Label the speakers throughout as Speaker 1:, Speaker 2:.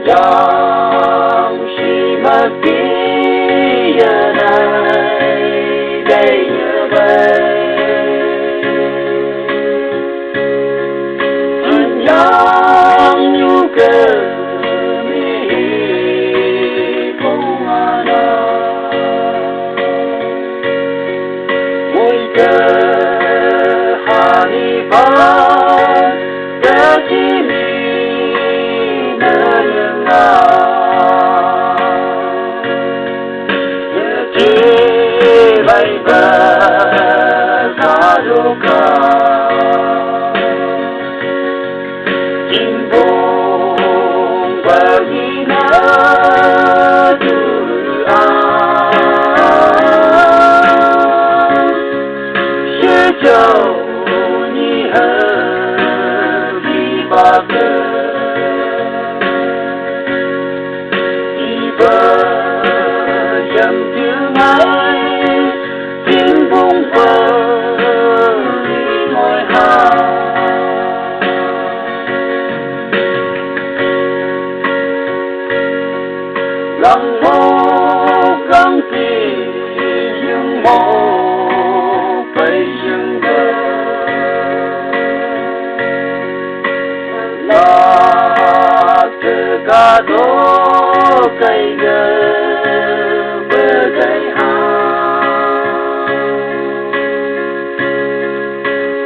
Speaker 1: trong khi mất kia này đây nhớ về anh yang nhu cơ mi không ana môi cơ hani ba lòng mô gắng khi nhưng mô phải dừng đợi là từ cả đô cây gơ bơ cây hà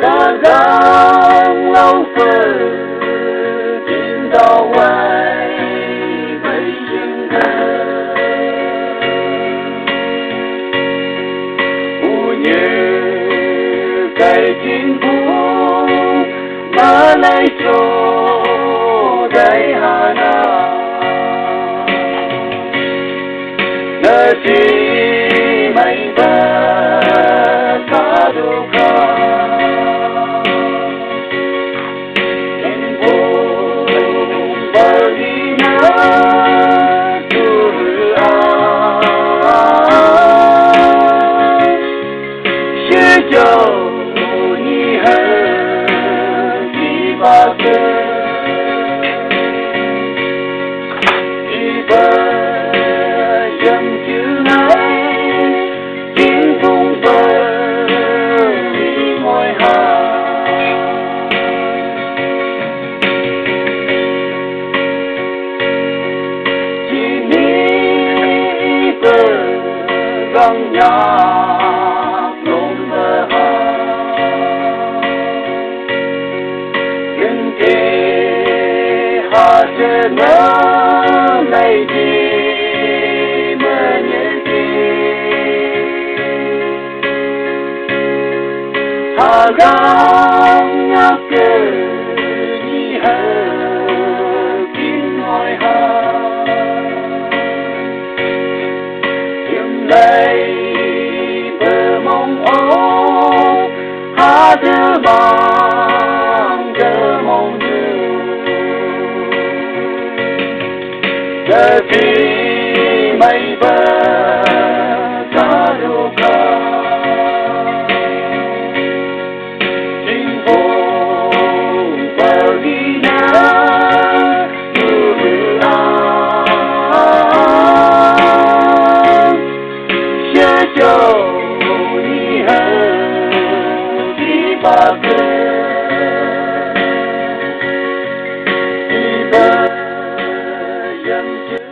Speaker 1: cả gắng lâu phơ tin đau ai phải dừng cây chính phủ mà lấy cho đây hà na nơi chỉ mình ta ta đủ cả chính phủ bởi vì nó đủ sẽ cho găng nhạc luôn mơ hà nhưng thế hà sẽ nhớ ngày đi mơ nhớ đi hà găng nhạc cơ đi hờ kín ngồi hà đây bờ mong ô hát đưa bằng cơ mong đưa giờ thì mây bờ ta đủ cả chính phủ bờ đi nè cho ni hơ đi ba cơ đi ba dầm chữ